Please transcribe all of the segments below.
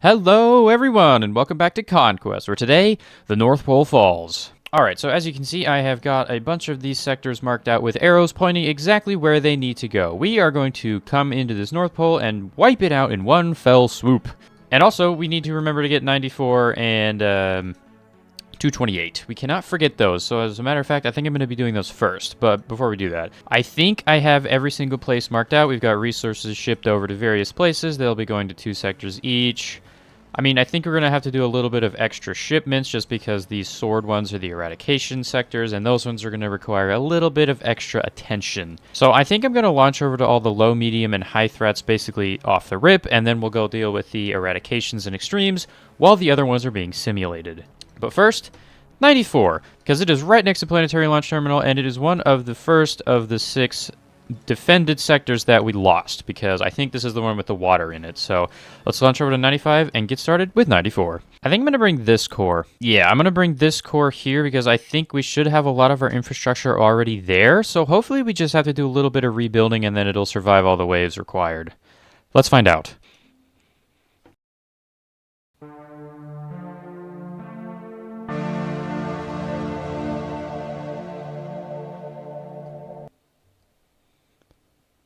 Hello everyone, and welcome back to Conquest, where today, the North Pole falls. Alright, so as you can see, I have got a bunch of these sectors marked out with arrows pointing exactly where they need to go. We are going to come into this North Pole and wipe it out in one fell swoop. And also, we need to remember to get 94 and 228. We cannot forget those, so as a matter of fact, I think I'm going to be doing those first. But before we do that, I think I have every single place marked out. We've got resources shipped over to various places. They'll be going to 2 sectors each. I mean, I think we're going to have to do a little bit of extra shipments just because these sword ones are the eradication sectors, and those ones are going to require a little bit of extra attention. So I think I'm going to launch over to all the low, medium, and high threats basically off the rip, and then we'll go deal with the eradications and extremes while the other ones are being simulated. But first, 94, because it is right next to Planetary Launch Terminal, and it is one of the first of the 6 defended sectors that we lost, because I think this is the one with the water in it. So let's launch over to 95 and get started with 94. I think I'm going to bring this core. Yeah, I'm going to bring this core here because I think we should have a lot of our infrastructure already there. So hopefully we just have to do a little bit of rebuilding and then it'll survive all the waves required. Let's find out.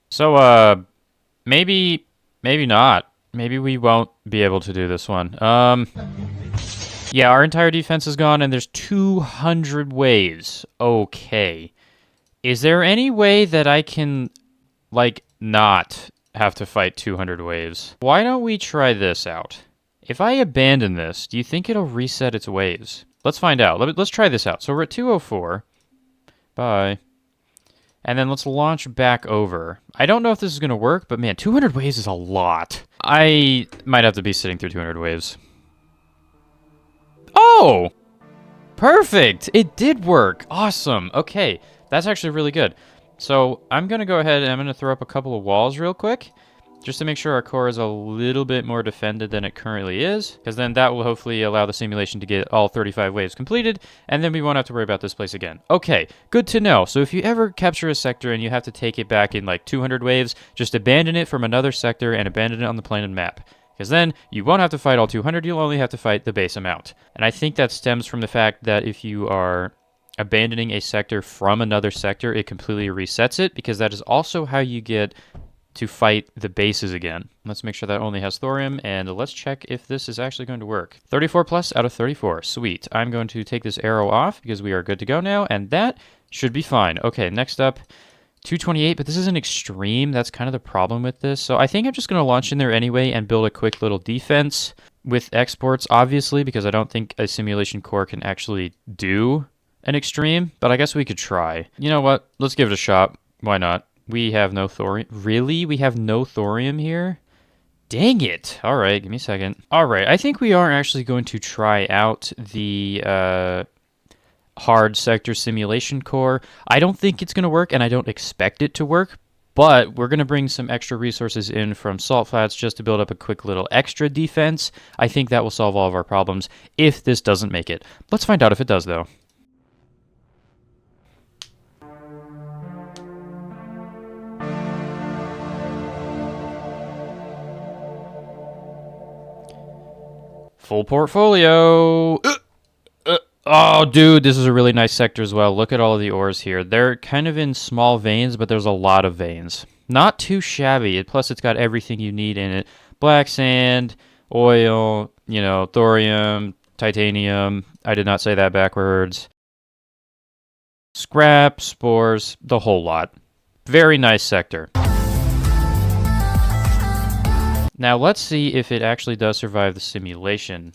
So, maybe not. Maybe we won't be able to do this one. Yeah, our entire defense is gone, and there's 200 waves. Okay. Is there any way that I can, like, not have to fight 200 waves? Why don't we try this out? If I abandon this, do you think it'll reset its waves? Let's find out. Let's try this out. So we're at 204. Bye. And then let's launch back over. I don't know if this is going to work, but man, 200 waves is a lot. I might have to be sitting through 200 waves. Oh! Perfect! It did work. Awesome. Okay, that's actually really good. So I'm going to go ahead and I'm going to throw up a couple of walls real quick, just to make sure our core is a little bit more defended than it currently is, because then that will hopefully allow the simulation to get all 35 waves completed, and then we won't have to worry about this place again. Okay, good to know. So if you ever capture a sector and you have to take it back in like 200 waves, just abandon it from another sector and abandon it on the planet map. Because then you won't have to fight all 200, you'll only have to fight the base amount. And I think that stems from the fact that if you are abandoning a sector from another sector, it completely resets it, because that is also how you get to fight the bases again. Let's make sure that only has thorium, and let's check if this is actually going to work. 34 plus out of 34. Sweet. I'm going to take this arrow off because we are good to go now, and that should be fine. Okay, next up, 228, but this is an extreme. That's kind of the problem with this. So I think I'm just going to launch in there anyway and build a quick little defense with exports, obviously, because I don't think a simulation core can actually do an extreme, but I guess we could try. You know what? Let's give it a shot. Why not? We have no thorium. Really? We have no thorium here? Dang it. All right, give me a second. All right, I think we are actually going to try out the hard sector simulation core. I don't think it's going to work, and I don't expect it to work, but we're going to bring some extra resources in from Salt Flats just to build up a quick little extra defense. I think that will solve all of our problems if this doesn't make it. Let's find out if it does, though. Full portfolio. Oh, dude, this is a really nice sector as well. Look at all of the ores here. They're kind of in small veins, but there's a lot of veins. Not too shabby. Plus, it's got everything you need in it. Black sand, oil, you know, thorium, titanium. I did not say that backwards. Scrap, spores, the whole lot. Very nice sector. Now let's see if it actually does survive the simulation.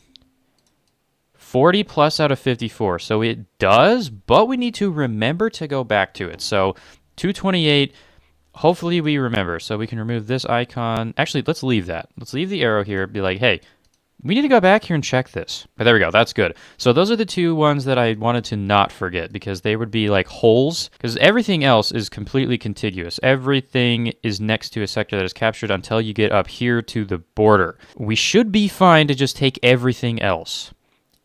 40 plus out of 54, so it does, but we need to remember to go back to it. So 228, hopefully we remember. So we can remove this icon. Actually, let's leave that. Let's leave the arrow here, be like, hey, we need to go back here and check this. But there we go, that's good. So those are the 2 ones that I wanted to not forget, because they would be like holes, because everything else is completely contiguous. Everything is next to a sector that is captured until you get up here to the border. We should be fine to just take everything else.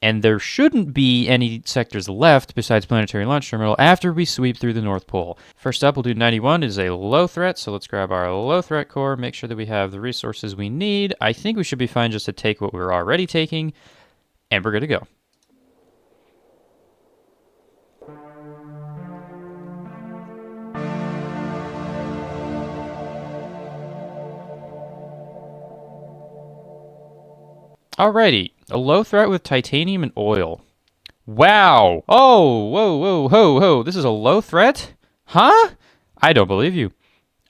And there shouldn't be any sectors left besides Planetary Launch Terminal after we sweep through the North Pole. First up, we'll do 91 is a low threat, so let's grab our low threat core, make sure that we have the resources we need. I think we should be fine just to take what we're already taking, and we're good to go. Alrighty, a low threat with titanium and oil. Wow! Oh, whoa, whoa, ho, ho, this is a low threat? Huh? I don't believe you.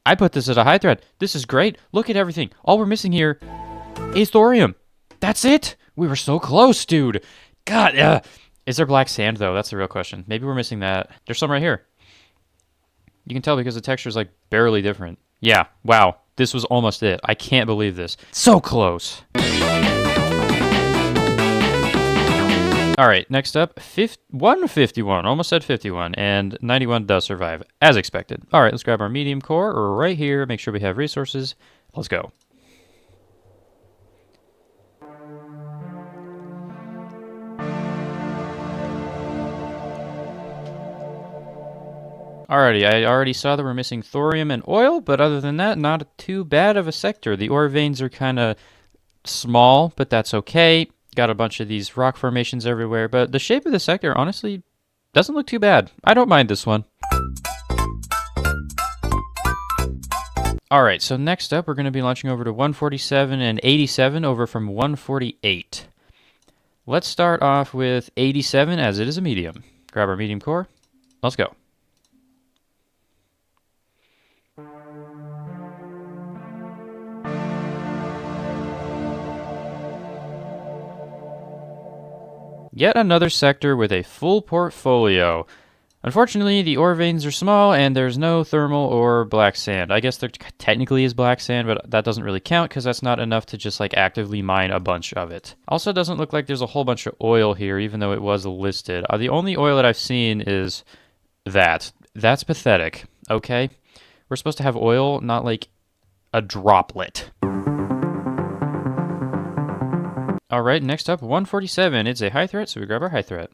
I put this as a high threat. This is great. Look at everything. All we're missing here is thorium. That's it! We were so close, dude. God, is there black sand, though? That's the real question. Maybe we're missing that. There's some right here. You can tell because the texture is, like, barely different. Yeah, wow. This was almost it. I can't believe this. So close. All right, next up, 151, almost said 51, and 91 does survive, as expected. All right, let's grab our medium core right here, make sure we have resources. Let's go. Alrighty, I already saw that we're missing thorium and oil, but other than that, not too bad of a sector. The ore veins are kind of small, but that's okay. Got a bunch of these rock formations everywhere, but the shape of the sector, honestly, doesn't look too bad. I don't mind this one. Alright, so next up, we're going to be launching over to 147 and 87 over from 148. Let's start off with 87 as it is a medium. Grab our medium core. Let's go. Yet another sector with a full portfolio. Unfortunately, the ore veins are small and there's no thermal or black sand. I guess there technically is black sand, but that doesn't really count because that's not enough to just like actively mine a bunch of it. Also doesn't look like there's a whole bunch of oil here, even though it was listed. The only oil that I've seen is that. That's pathetic, okay? We're supposed to have oil, not like a droplet. All right, next up, 147. It's a high threat, so we grab our high threat.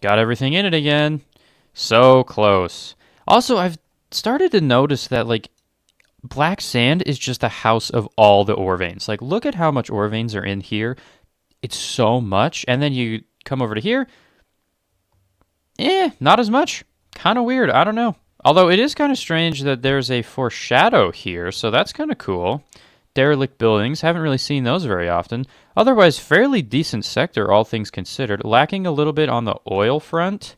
Got everything in it again. So close. Also, I've started to notice that, like, black sand is just the house of all the ore veins. Like, look at how much ore veins are in here. It's so much. And then you come over to here. Not as much. Kind of weird. I don't know. Although it is kind of strange that there's a foreshadow here, so that's kind of cool. Derelict buildings. Haven't really seen those very often. Otherwise, fairly decent sector, all things considered. Lacking a little bit on the oil front,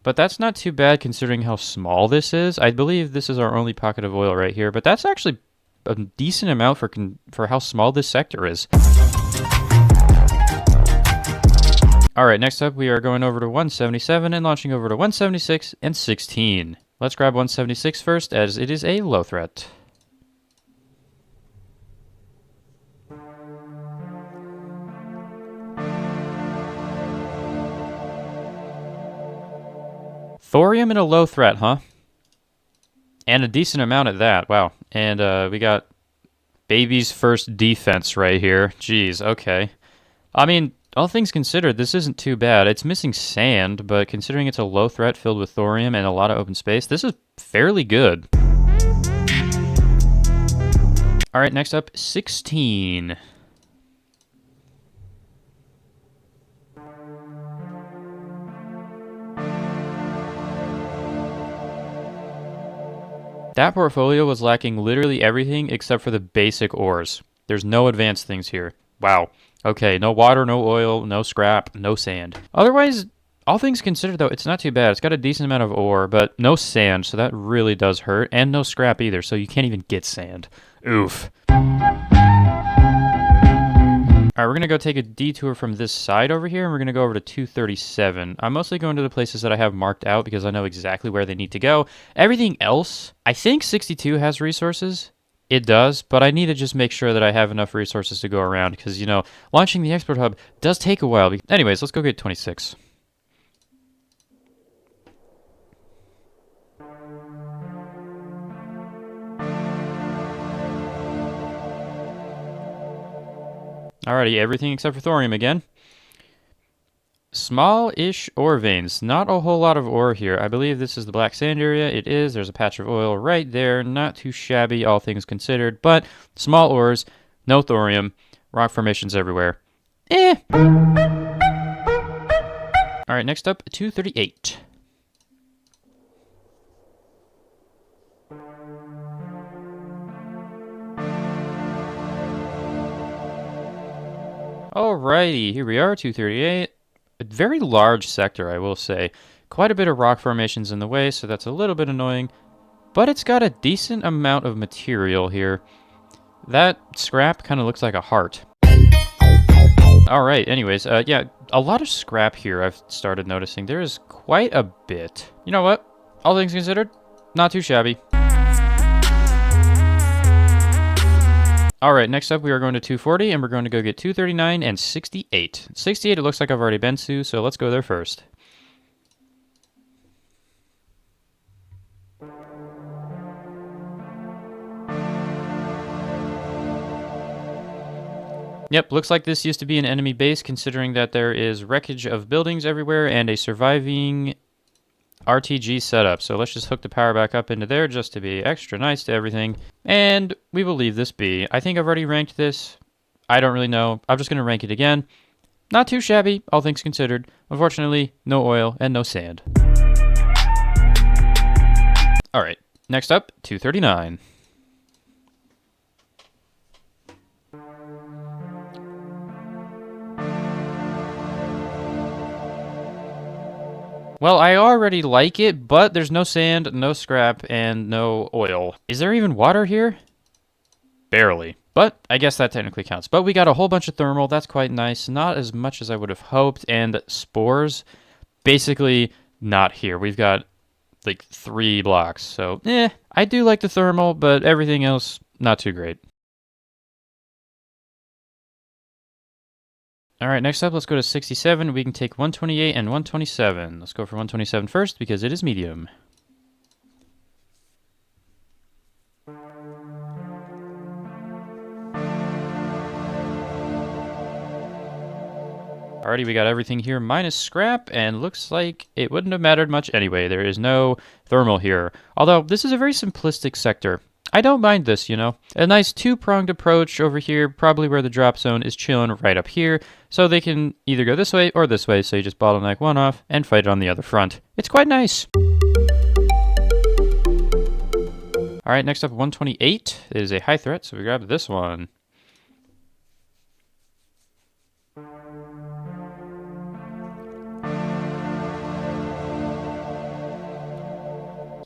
but that's not too bad considering how small this is. I believe this is our only pocket of oil right here, but that's actually a decent amount for how small this sector is. All right, next up, we are going over to 177 and launching over to 176 and 16. Let's grab 176 first, as it is a low threat. Thorium and a low threat, huh? And a decent amount at that, wow. And we got baby's first defense right here. Jeez, okay. I mean, all things considered, this isn't too bad. It's missing sand, but considering it's a low threat filled with thorium and a lot of open space, this is fairly good. All right, next up, 16. That portfolio was lacking literally everything except for the basic ores. There's no advanced things here. Wow. Okay, no water, no oil, no scrap, no sand. Otherwise, all things considered, though, it's not too bad. It's got a decent amount of ore, but no sand, so that really does hurt. And no scrap either, so you can't even get sand. Oof. Alright, we're going to go take a detour from this side over here, and we're going to go over to 237. I'm mostly going to the places that I have marked out because I know exactly where they need to go. Everything else, I think 62 has resources. It does, but I need to just make sure that I have enough resources to go around because, you know, launching the export hub does take a while. Anyways, let's go get 26. Alrighty, everything except for thorium again. Small-ish ore veins. Not a whole lot of ore here. I believe this is the black sand area. It is. There's a patch of oil right there. Not too shabby, all things considered. But small ores, no thorium, rock formations everywhere. Eh. Alright, next up, 238. Alrighty, here we are, 238. A very large sector, I will say. Quite a bit of rock formations in the way, so that's a little bit annoying. But it's got a decent amount of material here. That scrap kind of looks like a heart. Alright, anyways, yeah, a lot of scrap here I've started noticing. There is quite a bit. You know what? All things considered, not too shabby. Alright, next up we are going to 240, and we're going to go get 239 and 68. 68 it looks like I've already been to, so let's go there first. Yep, looks like this used to be an enemy base, considering that there is wreckage of buildings everywhere and a surviving RTG setup. So let's just hook the power back up into there just to be extra nice to everything. And we will leave this be. I think I've already ranked this. I don't really know. I'm just going to rank it again. Not too shabby, all things considered. Unfortunately, no oil and no sand. Alright, next up, 239. Well, I already like it, but there's no sand, no scrap, and no oil. Is there even water here? Barely. But I guess that technically counts. But we got a whole bunch of thermal. That's quite nice. Not as much as I would have hoped. And spores, basically not here. We've got like 3 blocks. So, I do like the thermal, but everything else, not too great. Alright, next up, let's go to 67. We can take 128 and 127. Let's go for 127 first because it is medium. Alrighty, we got everything here minus scrap, and looks like it wouldn't have mattered much anyway. There is no thermal here. Although, this is a very simplistic sector. I don't mind this, you know. A nice 2-pronged approach over here, probably where the drop zone is chilling right up here. So they can either go this way or this way, so you just bottleneck one off and fight it on the other front. It's quite nice. Alright, next up, 128 is a high threat, so we grab this one.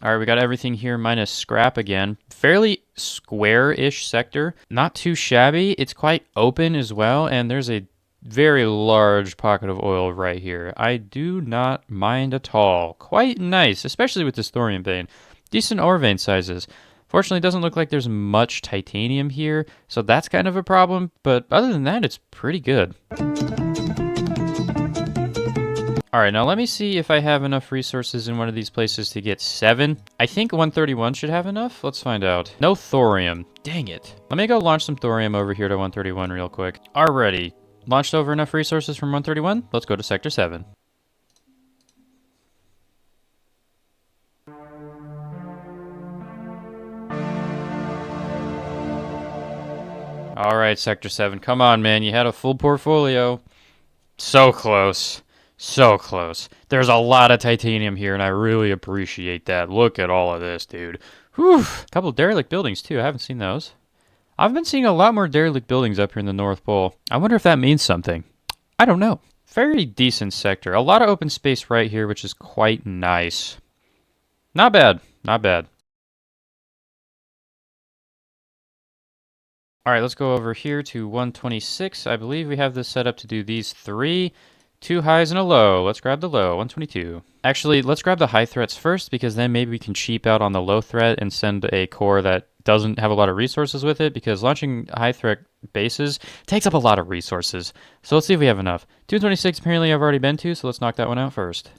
Alright, we got everything here minus scrap again. Fairly square-ish sector. Not too shabby. It's quite open as well, and there's a very large pocket of oil right here. I do not mind at all. Quite nice, especially with this thorium vein. Decent ore vein sizes. Fortunately, it doesn't look like there's much titanium here, so that's kind of a problem, but other than that, it's pretty good. Alright, now let me see if I have enough resources in one of these places to get 7. I think 131 should have enough. Let's find out. No thorium. Dang it. Let me go launch some thorium over here to 131 real quick. Alrighty. Launched over enough resources from 131. Let's go to Sector 7. Alright, Sector 7. Come on, man. You had a full portfolio. So close. So close. There's a lot of titanium here, and I really appreciate that. Look at all of this, dude. Whew. A couple of derelict buildings, too. I haven't seen those. I've been seeing a lot more derelict buildings up here in the North Pole. I wonder if that means something. I don't know. Very decent sector. A lot of open space right here, which is quite nice. Not bad. Not bad. Alright, let's go over here to 126. I believe we have this set up to do these 3. 2 highs and a low. Let's grab the low, 122. Actually, let's grab the high threats first, because then maybe we can cheap out on the low threat and send a core that doesn't have a lot of resources with it, because launching high threat bases takes up a lot of resources. So let's see if we have enough. 226 apparently I've already been to, so let's knock that one out first.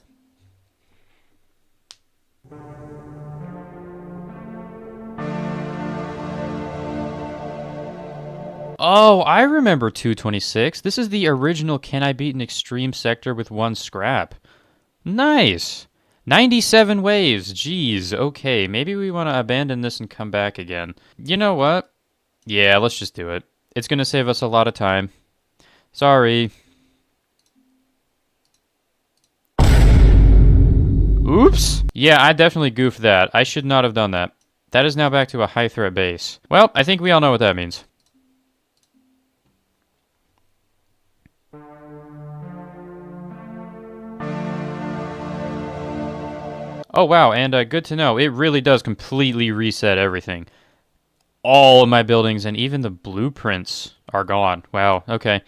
Oh, I remember 226. This is the original Can I Beat an Extreme sector with 1 scrap. Nice. 97 waves. Jeez. Okay, maybe we want to abandon this and come back again. You know what? Yeah, let's just do it. It's going to save us a lot of time. Sorry. Oops. Yeah, I definitely goofed that. I should not have done that. That is now back to a high threat base. Well, I think we all know what that means. Oh, wow, and good to know. It really does completely reset everything. All of my buildings and even the blueprints are gone. Wow, okay.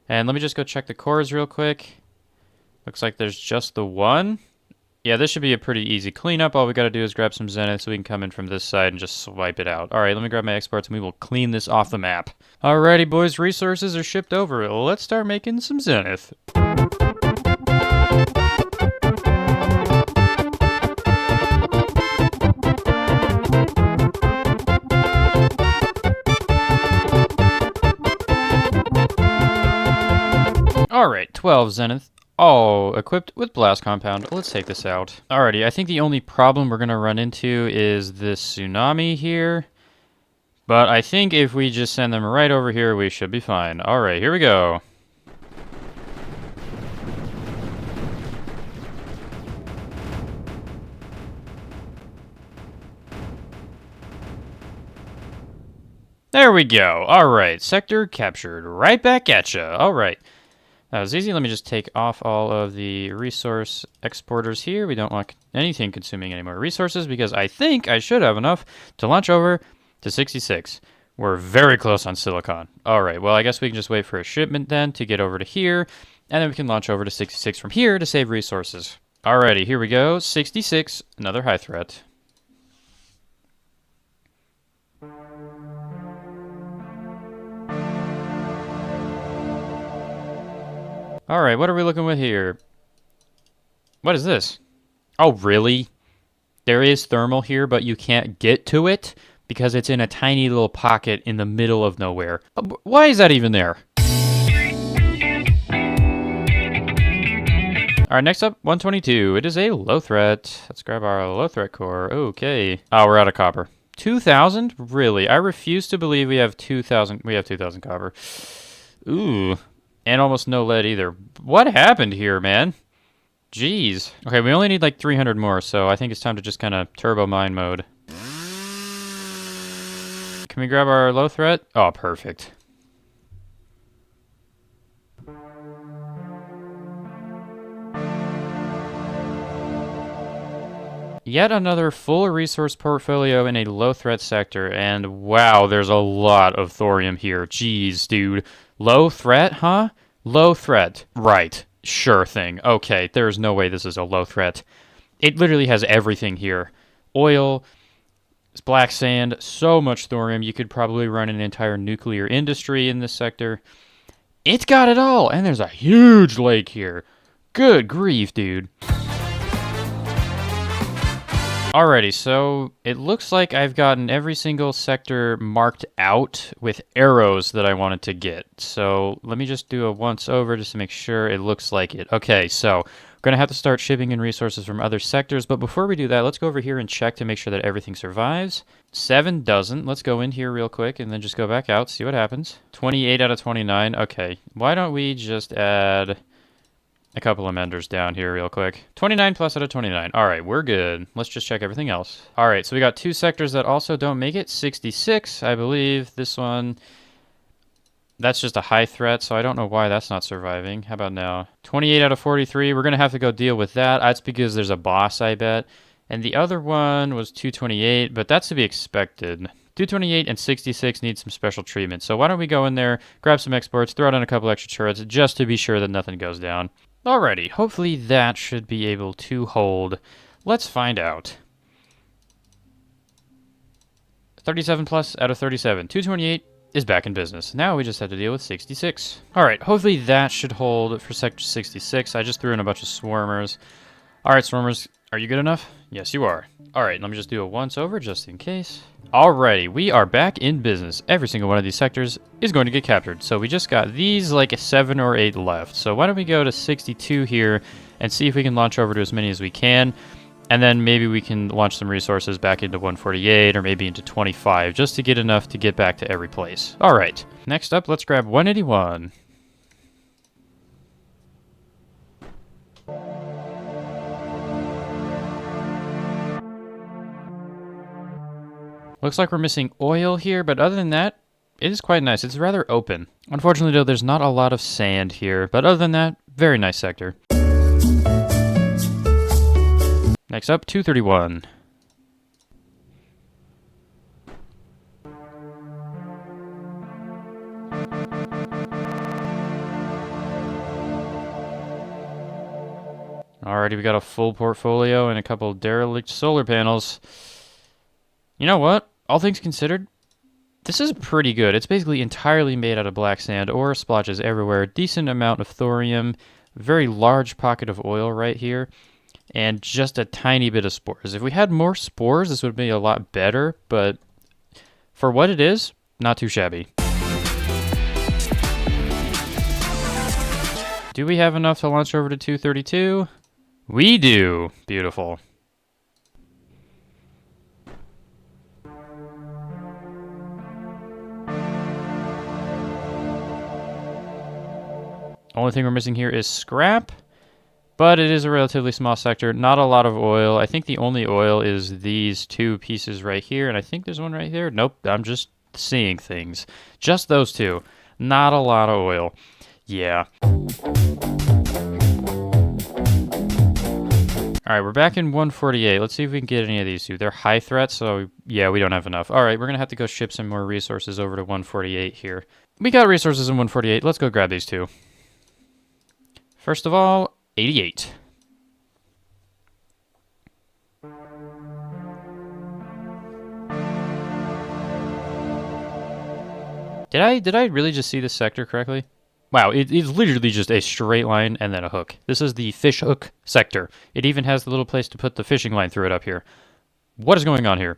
And let me just go check the cores real quick. Looks like there's just the one. Yeah, this should be a pretty easy cleanup. All we gotta do is grab some zenith so we can come in from this side and just swipe it out. Alright, let me grab my exports and we will clean this off the map. Alrighty, boys, resources are shipped over. Let's start making some zenith. Alright, 12 zenith. Oh, equipped with blast compound. Let's take this out. Alrighty, I think the only problem we're gonna run into is this tsunami here. But I think if we just send them right over here, we should be fine. Alright, here we go. There we go. Alright, sector captured. Right back at ya. Alright. That was easy. Let me just take off all of the resource exporters here. We don't want anything consuming any more resources because I think I should have enough to launch over to 66. We're very close on silicon. All right, well, I guess we can just wait for a shipment then to get over to here, and then we can launch over to 66 from here to save resources. Alrighty, here we go. 66, another high threat. Alright, what are we looking with here? What is this? Oh, really? There is thermal here, but you can't get to it because it's in a tiny little pocket in the middle of nowhere. Why is that even there? Alright, next up, 122. It is a low threat. Let's grab our low threat core. Okay. Oh, we're out of copper. 2,000? Really? I refuse to believe we have 2,000. We have 2,000 copper. Ooh. And almost no lead either. What happened here, man? Jeez. Okay, we only need like 300 more, so I think it's time to just kind of turbo mine mode. Can we grab our low threat? Oh, perfect. Yet another full resource portfolio in a low threat sector, and wow, there's a lot of thorium here. Jeez, dude. Low threat, huh? Low threat. Right. Sure thing. Okay, there's no way this is a low threat. It literally has everything here. Oil, black sand, so much thorium. You could probably run an entire nuclear industry in this sector. It's got it all, and there's a huge lake here. Good grief, dude. Alrighty, so it looks like I've gotten every single sector marked out with arrows that I wanted to get. So let me just do a once over just to make sure it looks like it. Okay, so we're going to have to start shipping in resources from other sectors, but before we do that, let's go over here and check to make sure that everything survives. 7 doesn't. Let's go in here real quick and then just go back out, see what happens. 28 out of 29. Okay, why don't we just add a couple of menders down here real quick. 29 plus out of 29. All right, we're good. Let's just check everything else. All right, so we got 2 sectors that also don't make it. 66, I believe. This one, that's just a high threat, so I don't know why that's not surviving. How about now? 28 out of 43. We're going to have to go deal with that. That's because there's a boss, I bet. And the other one was 228, but that's to be expected. 228 and 66 need some special treatment. So why don't we go in there, grab some exports, throw down a couple extra turrets just to be sure that nothing goes down. Alrighty, hopefully that should be able to hold. Let's find out. 37 plus out of 37. 228 is back in business. Now we just have to deal with 66. Alright, hopefully that should hold for sector 66. I just threw in a bunch of swarmers. Alright, swarmers, Are you good enough? Yes, you are. All right, let me just do a once over just in case. Alrighty, we are back in business. Every single one of these sectors is going to get captured. So we just got these like 7 or 8 left. So why don't we go to 62 here and see if we can launch over to as many as we can. And then maybe we can launch some resources back into 148 or maybe into 25 just to get enough to get back to every place. All right, next up, let's grab 181. Looks like we're missing oil here, but other than that, it is quite nice. It's rather open. Unfortunately, though, there's not a lot of sand here, but other than that, very nice sector. Next up, 231. Alrighty, we got a full portfolio and a couple derelict solar panels. You know what? All things considered, this is pretty good. It's basically entirely made out of black sand, ore splotches everywhere, decent amount of thorium, very large pocket of oil right here, and just a tiny bit of spores. If we had more spores, this would be a lot better, but for what it is, not too shabby. Do we have enough to launch over to 232? We do. Beautiful. Only thing we're missing here is scrap, but it is a relatively small sector. Not a lot of oil. I think the only oil is these 2 pieces right here, and I think there's one right there. Nope, I'm just seeing things. Just those 2. Not a lot of oil. Yeah. All right, we're back in 148. Let's see if we can get any of these 2. They're high threats, so yeah, we don't have enough. All right, we're going to have to go ship some more resources over to 148 here. We got resources in 148. Let's go grab these 2. First of all, 88. Did I really just see this sector correctly? Wow, it's literally just a straight line and then a hook. This is the fish hook sector. It even has the little place to put the fishing line through it up here. What is going on here?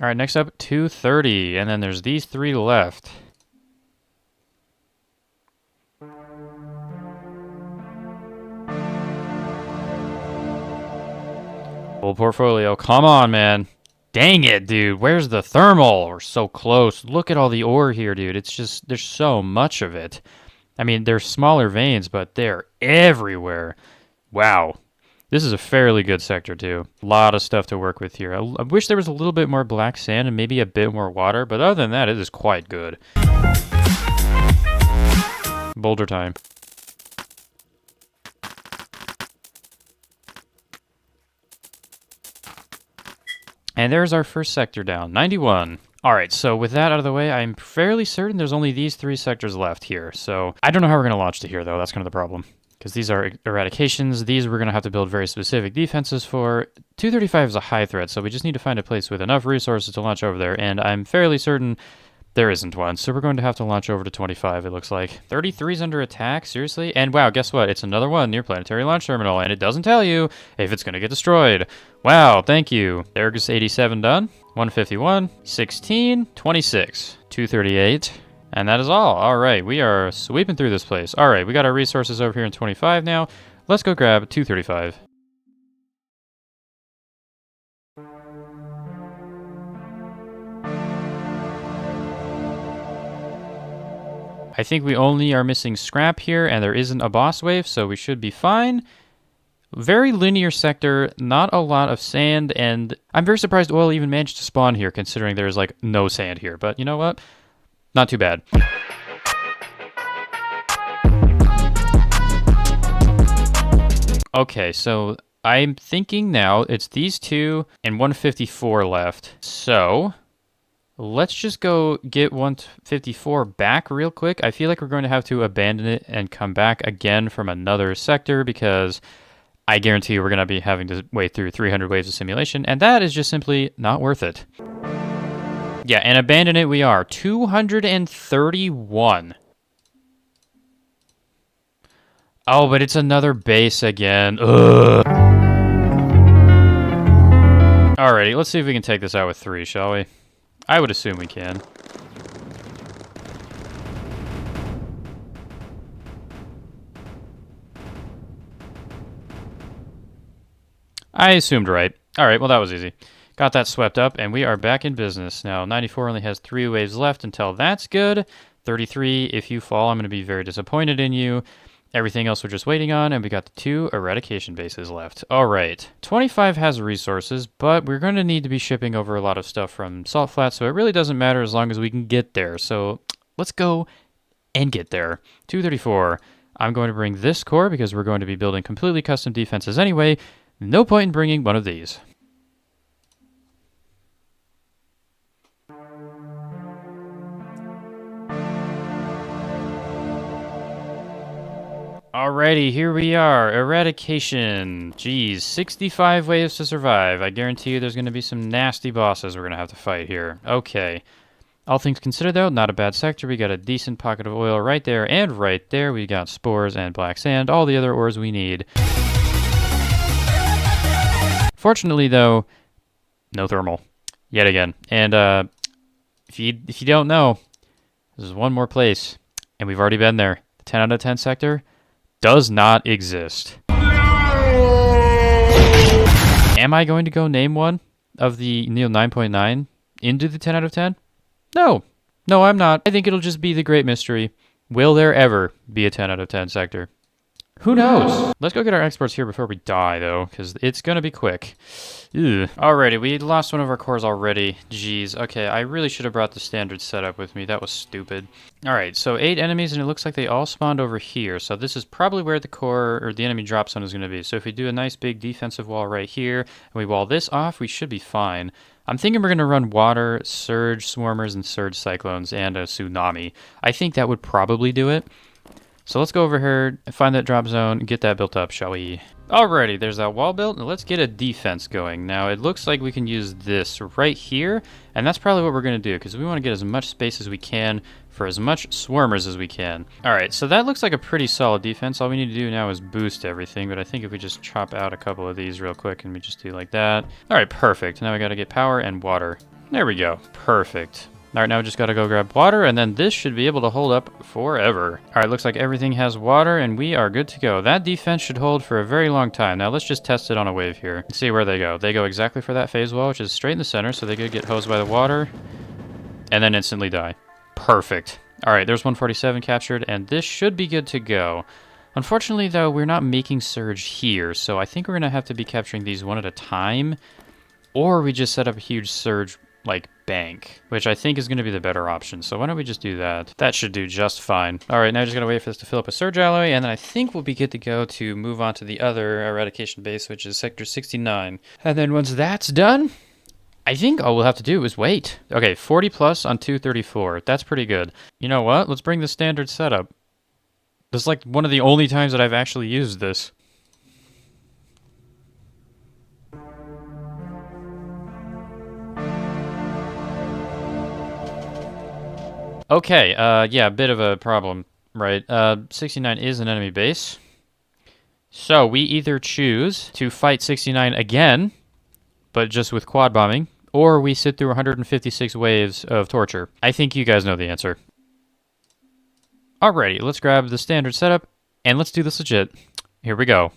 All right, next up, 230, and then there's these 3 left. Full portfolio. Come on, man. Dang it, dude. Where's the thermal? We're so close. Look at all the ore here, dude. It's just, there's so much of it. I mean, they're smaller veins, but they're everywhere. Wow. This is a fairly good sector, too. A lot of stuff to work with here. I wish there was a little bit more black sand and maybe a bit more water, but other than that, it is quite good. Boulder time. And there's our first sector down, 91. All right, so with that out of the way, I'm fairly certain there's only these 3 sectors left here. So I don't know how we're going to launch to here, though. That's kind of the problem. Because these are eradications. These we're going to have to build very specific defenses for. 235 is a high threat, so we just need to find a place with enough resources to launch over there. And I'm fairly certain there isn't one. So we're going to have to launch over to 25, it looks like. 33 is under attack? Seriously? And wow, guess what? It's another one near Planetary Launch Terminal, and it doesn't tell you if it's going to get destroyed. Wow, thank you. There goes 87 done. 151, 16, 26, 238. And that is all right, we are sweeping through this place. All right, we got our resources over here in 25 now. Let's go grab 235. I think we only are missing scrap here, and there isn't a boss wave, so we should be fine. Very linear sector, not a lot of sand, and I'm very surprised oil even managed to spawn here, considering there's like no sand here. But you know what? Not too bad. Okay, so I'm thinking now it's these 2 and 154 left. So let's just go get 154 back real quick. I feel like we're going to have to abandon it and come back again from another sector because I guarantee we're going to be having to wait through 300 waves of simulation, and that is just simply not worth it. Yeah, and abandon it we are. 231. Oh, but it's another base again. Ugh. Alrighty, let's see if we can take this out with 3, shall we? I would assume we can. I assumed right. Alright, well that was easy. Got that swept up, and we are back in business. Now, 94 only has 3 waves left until that's good. 33, if you fall, I'm going to be very disappointed in you. Everything else we're just waiting on, and we got the 2 eradication bases left. Alright, 25 has resources, but we're going to need to be shipping over a lot of stuff from Salt Flat, so it really doesn't matter as long as we can get there. So, let's go and get there. 234. I'm going to bring this core because we're going to be building completely custom defenses anyway. No point in bringing one of these. Alrighty, here we are. Eradication. Jeez, 65 waves to survive. I guarantee you there's going to be some nasty bosses we're going to have to fight here. Okay. All things considered, though, not a bad sector. We got a decent pocket of oil right there, and right there we got spores and black sand, all the other ores we need. Fortunately, though, no thermal. Yet again. And if you don't know, there's one more place, and we've already been there. The 10 out of 10 sector does not exist. Am I going to go name one of the 9.9 into the 10 out of 10? No. No, I'm not. I think it'll just be the great mystery. Will there ever be a 10 out of 10 sector? Who knows? Let's go get our exports here before we die, though, because it's going to be quick. Ugh. Alrighty, we lost one of our cores already. Jeez. Okay, I really should have brought the standard setup with me. That was stupid. Alright, so 8 enemies, and it looks like they all spawned over here. So this is probably where the core, or the enemy drop zone is going to be. So if we do a nice big defensive wall right here, and we wall this off, we should be fine. I'm thinking we're going to run water, surge swarmers, and surge cyclones, and a tsunami. I think that would probably do it. So let's go over here, find that drop zone, get that built up, shall we? Alrighty, there's that wall built, and let's get a defense going. Now, it looks like we can use this right here, and that's probably what we're going to do, because we want to get as much space as we can for as much swarmers as we can. Alright, so that looks like a pretty solid defense. All we need to do now is boost everything, but I think if we just chop out a couple of these real quick, and we just do like that. Alright, perfect. Now we got to get power and water. There we go. Perfect. Alright, now we just gotta go grab water, and then this should be able to hold up forever. Alright, looks like everything has water, and we are good to go. That defense should hold for a very long time. Now let's just test it on a wave here and see where they go. They go exactly for that phase wall, which is straight in the center, so they could get hosed by the water, and then instantly die. Perfect. Alright, there's 147 captured, and this should be good to go. Unfortunately, though, we're not making surge here, so I think we're gonna have to be capturing these one at a time, or we just set up a huge surge like bank, which I think is going to be the better option. So why don't we just do that? That should do just fine. All right, now I just got to wait for this to fill up a surge alloy, and then I think we'll be good to go to move on to the other eradication base, which is sector 69. And then once that's done, I think all we'll have to do is wait. Okay, 40 plus on 234. That's pretty good. You know what? Let's bring the standard setup. This is like one of the only times that I've actually used this. Okay, yeah, a bit of a problem, right? 69 is an enemy base. So we either choose to fight 69 again, but just with quad bombing, or we sit through 156 waves of torture. I think you guys know the answer. Alrighty, let's grab the standard setup, and let's do this legit. Here we go.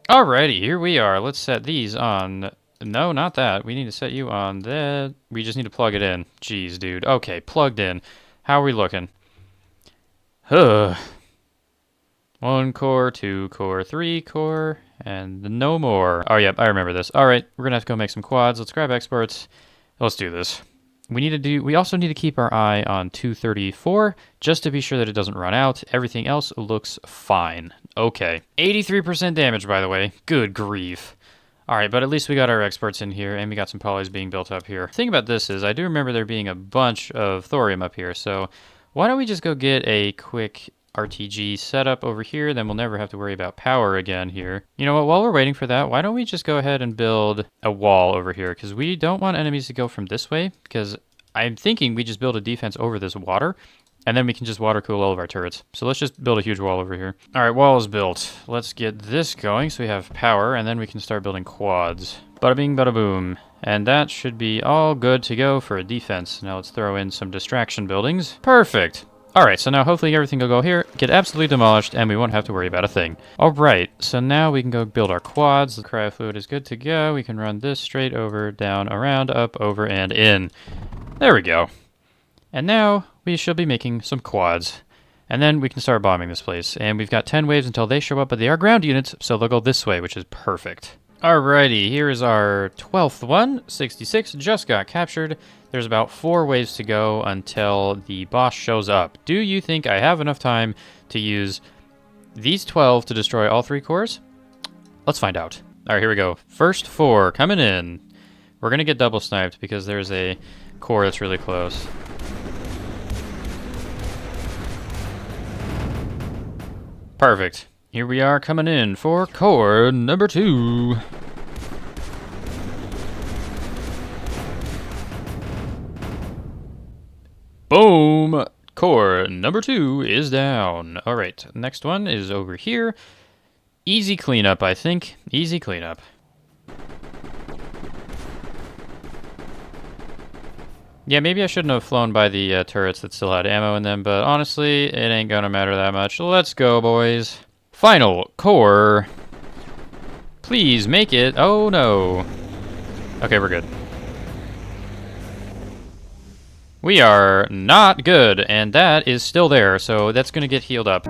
Alrighty, here we are. Let's set these on... No, not that. We need to set you on that. We just need to plug it in. Jeez, dude. Okay, plugged in. How are we looking? Huh. 1 core, 2 core, 3 core, and no more. Oh, yeah, I remember this. Alright, we're gonna have to go make some quads. Let's grab exports. Let's do this. We also need to keep our eye on 234, just to be sure that it doesn't run out. Everything else looks fine. Okay. 83% damage, by the way. Good grief. Alright, but at least we got our exports in here, and we got some polys being built up here. The thing about this is, I do remember there being a bunch of thorium up here, so why don't we just go get a quick RTG setup over here, then we'll never have to worry about power again here. You know what, while we're waiting for that, why don't we just go ahead and build a wall over here? Because we don't want enemies to go from this way, because I'm thinking we just build a defense over this water, and then we can just water cool all of our turrets. So let's just build a huge wall over here. All right, wall is built. Let's get this going so we have power, and then we can start building quads. Bada bing, bada boom. And that should be all good to go for a defense. Now let's throw in some distraction buildings. Perfect. All right, so now hopefully everything will go here, get absolutely demolished, and we won't have to worry about a thing. All right, so now we can go build our quads. The cryo fluid is good to go. We can run this straight over, down, around, up, over, and in. There we go. And now we should be making some quads. And then we can start bombing this place. And we've got 10 waves until they show up, but they are ground units, so they'll go this way, which is perfect. Alrighty, here is our 12th one. 66 just got captured. There's about 4 waves to go until the boss shows up. Do you think I have enough time to use these 12 to destroy all 3 cores? Let's find out. Alright, here we go. First 4 coming in. We're going to get double sniped because there's a core that's really close. Perfect. Here we are coming in for core number 2. Boom! Core number 2 is down. All right, next one is over here. Easy cleanup, I think. Easy cleanup. Yeah, maybe I shouldn't have flown by the turrets that still had ammo in them, but honestly, it ain't gonna matter that much. Let's go, boys. Final core. Please make it. Oh, no. Okay, we're good. We are not good, and that is still there, so that's gonna get healed up.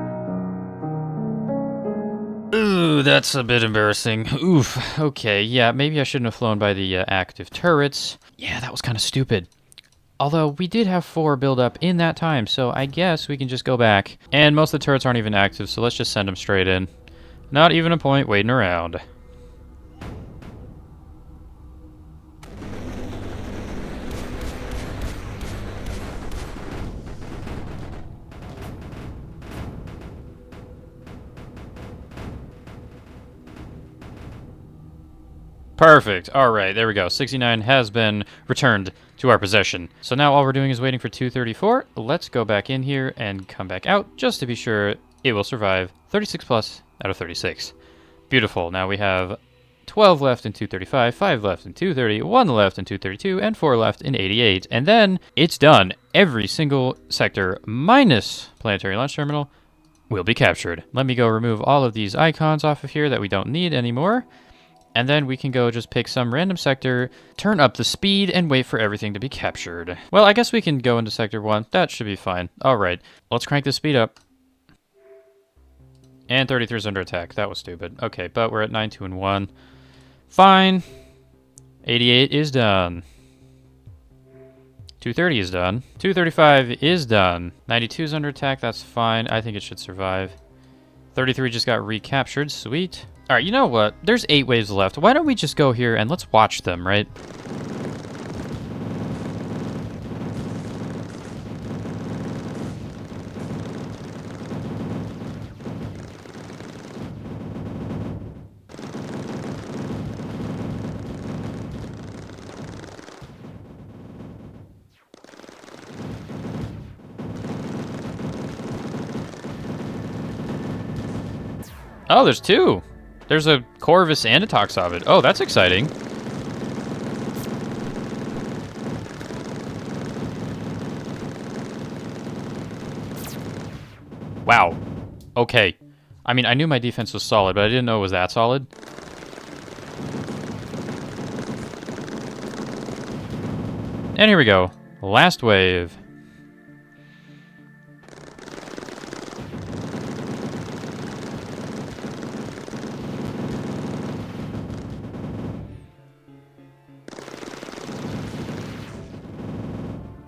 Ooh, that's a bit embarrassing. Oof. Okay, yeah, maybe I shouldn't have flown by the active turrets. Yeah, that was kind of stupid. Although, we did have 4 build up in that time, so I guess we can just go back. And most of the turrets aren't even active, so let's just send them straight in. Not even a point waiting around. Perfect. All right, there we go. 69 has been returned to our possession. So now all we're doing is waiting for 234. Let's go back in here and come back out just to be sure it will survive 36 plus out of 36. Beautiful. Now we have 12 left in 235, 5 left in 230, 1 left in 232, and 4 left in 88. And then it's done. Every single sector minus planetary launch terminal will be captured. Let me go remove all of these icons off of here that we don't need anymore. And then we can go just pick some random sector, turn up the speed, and wait for everything to be captured. Well, I guess we can go into sector 1. That should be fine. All right, let's crank the speed up. And 33 is under attack. That was stupid. Okay, but we're at 9, 2, and 1. Fine. 88 is done. 230 is done. 235 is done. 92 is under attack. That's fine. I think it should survive. 33 just got recaptured. Sweet. All right, you know what? There's 8 waves left. Why don't we just go here and let's watch them, right? Oh, there's 2. There's a Corvus and a Toxovid. Oh, that's exciting. Wow. Okay. I mean, I knew my defense was solid, but I didn't know it was that solid. And here we go. Last wave.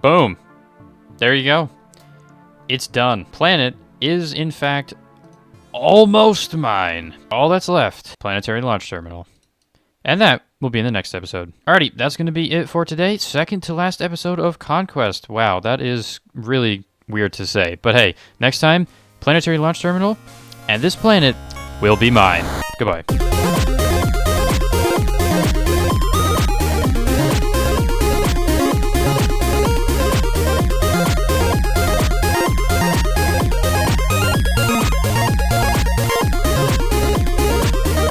Boom. There you go. It's done. Planet is, in fact, almost mine. All that's left, planetary launch terminal. And that will be in the next episode. Alrighty, that's going to be it for today. Second to last episode of Conquest. Wow, that is really weird to say. But hey, next time, planetary launch terminal, and this planet will be mine. Goodbye.